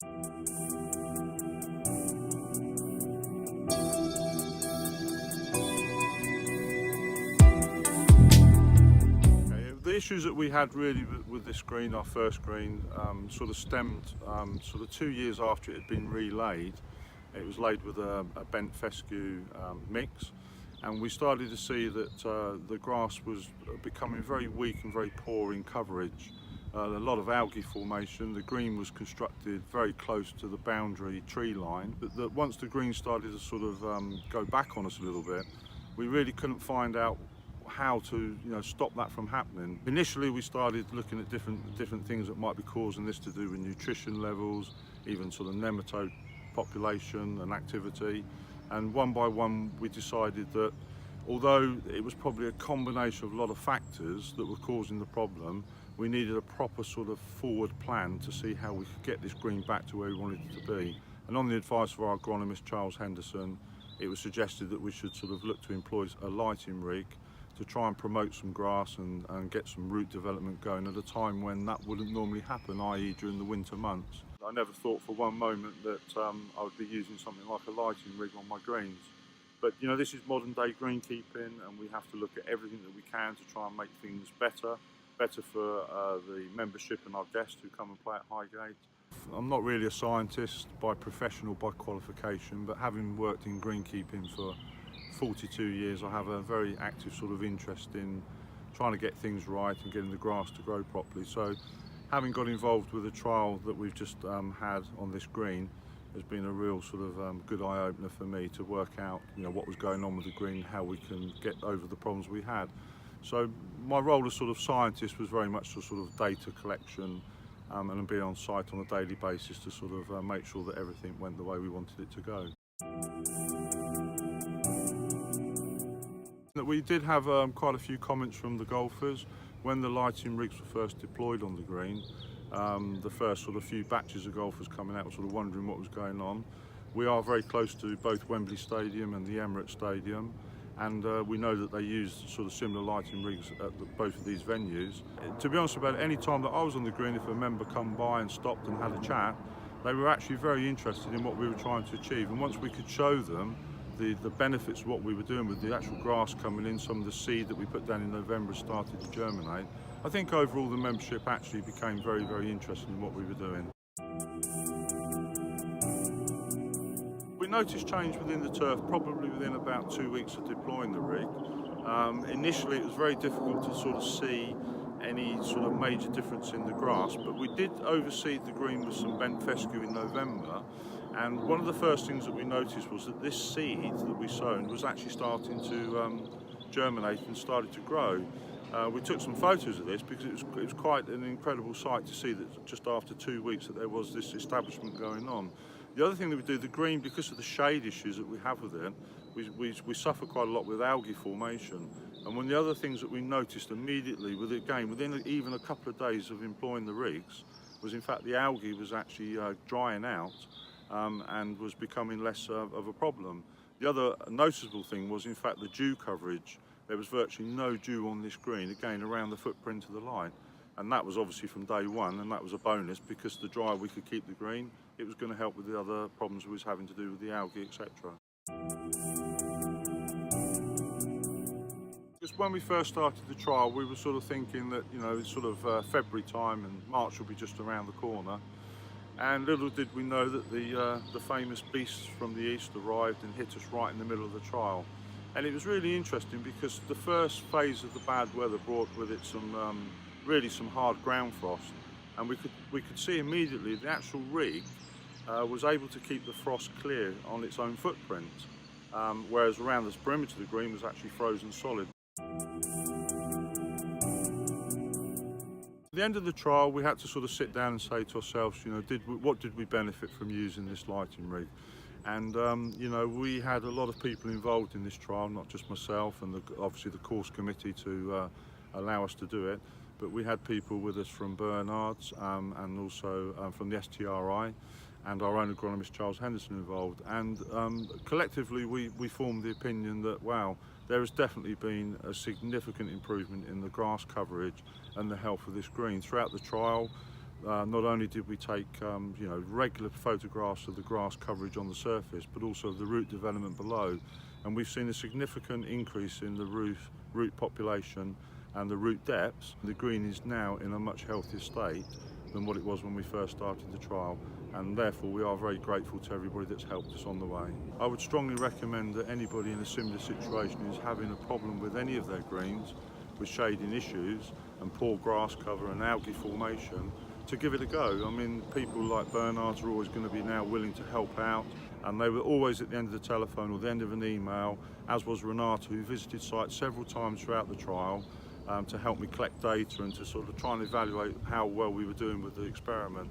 The issues that we had really with this green, our first green, sort of stemmed sort of 2 years after it had been relaid. It was laid with a bent fescue mix, and we started to see that the grass was becoming very weak and very poor in coverage. A lot of algae formation. The green was constructed very close to the boundary tree line, but that once the green started to sort of go back on us a little bit, we really couldn't find out how to stop that from happening. Initially we started looking at different things that might be causing this, to do with nutrition levels, even sort of nematode population and activity, and one by one we decided that although it was probably a combination of a lot of factors that were causing the problem, we needed a proper sort of forward plan to see how we could get this green back to where we wanted it to be. And on the advice of our agronomist Charles Henderson, it was suggested that we should sort of look to employ a lighting rig to try and promote some grass and get some root development going at a time when that wouldn't normally happen, i.e. during the winter months. I never thought for one moment that I would be using something like a lighting rig on my greens. But this is modern day greenkeeping, and we have to look at everything that we can to try and make things better for the membership and our guests who come and play at Highgate. I'm not really a scientist by profession or by qualification, but having worked in greenkeeping for 42 years, I have a very active sort of interest in trying to get things right and getting the grass to grow properly. So having got involved with a trial that we've just had on this green has been a real sort of good eye-opener for me to work out what was going on with the green, how we can get over the problems we had. So my role as sort of scientist was very much the sort of data collection and being on site on a daily basis to sort of make sure that everything went the way we wanted it to go. We did have quite a few comments from the golfers when the lighting rigs were first deployed on the green. The first sort of few batches of golfers coming out were sort of wondering what was going on. We are very close to both Wembley Stadium and the Emirates Stadium, and we know that they use sort of similar lighting rigs at both of these venues. To be honest about it, any time that I was on the green, if a member come by and stopped and had a chat, they were actually very interested in what we were trying to achieve. And once we could show them the benefits of what we were doing with the actual grass coming in, some of the seed that we put down in November started to germinate, I think overall the membership actually became very, very interested in what we were doing. We noticed change within the turf probably within about 2 weeks of deploying the rig. Initially it was very difficult to sort of see any sort of major difference in the grass, but we did overseed the green with some bent fescue in November, and one of the first things that we noticed was that this seed that we sown was actually starting to germinate and started to grow. We took some photos of this because it was quite an incredible sight to see that just after 2 weeks that there was this establishment going on. The other thing that we do, the green, because of the shade issues that we have with it, we suffer quite a lot with algae formation. And one of the other things that we noticed immediately, within even a couple of days of employing the rigs, was in fact the algae was actually drying out and was becoming less of a problem. The other noticeable thing was in fact the dew coverage. There was virtually no dew on this green, again around the footprint of the light. And that was obviously from day one, and that was a bonus because the drier we could keep the green, it was going to help with the other problems we was having to do with the algae, etc. Just when we first started the trial, we were sort of thinking that, it's sort of February time and March will be just around the corner. And little did we know that the famous beasts from the east arrived and hit us right in the middle of the trial. And it was really interesting because the first phase of the bad weather brought with it really some hard ground frost, and we could see immediately the actual rig was able to keep the frost clear on its own footprint, whereas around the perimeter of the green was actually frozen solid. At the end of the trial, we had to sort of sit down and say to ourselves, what did we benefit from using this lighting rig? And we had a lot of people involved in this trial, not just myself and obviously the course committee to allow us to do it, but we had people with us from Bernard's and also from the STRI, and our own agronomist Charles Henderson involved. And collectively we formed the opinion that, wow, there has definitely been a significant improvement in the grass coverage and the health of this green. Throughout the trial, not only did we take regular photographs of the grass coverage on the surface, but also the root development below, and we've seen a significant increase in the root population and the root depths. The green is now in a much healthier state than what it was when we first started the trial, and therefore we are very grateful to everybody that's helped us on the way. I would strongly recommend that anybody in a similar situation who's having a problem with any of their greens, with shading issues and poor grass cover and algae formation, to give it a go. I mean, people like Bernard's are always going to be now willing to help out, and they were always at the end of the telephone or the end of an email, as was Renata, who visited sites several times throughout the trial to help me collect data and to sort of try and evaluate how well we were doing with the experiment.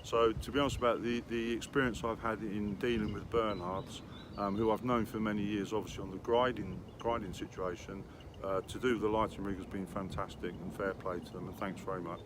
So to be honest about the experience I've had in dealing with Bernard's, who I've known for many years, obviously on the grinding situation, to do the lighting rig has been fantastic, and fair play to them, and thanks very much.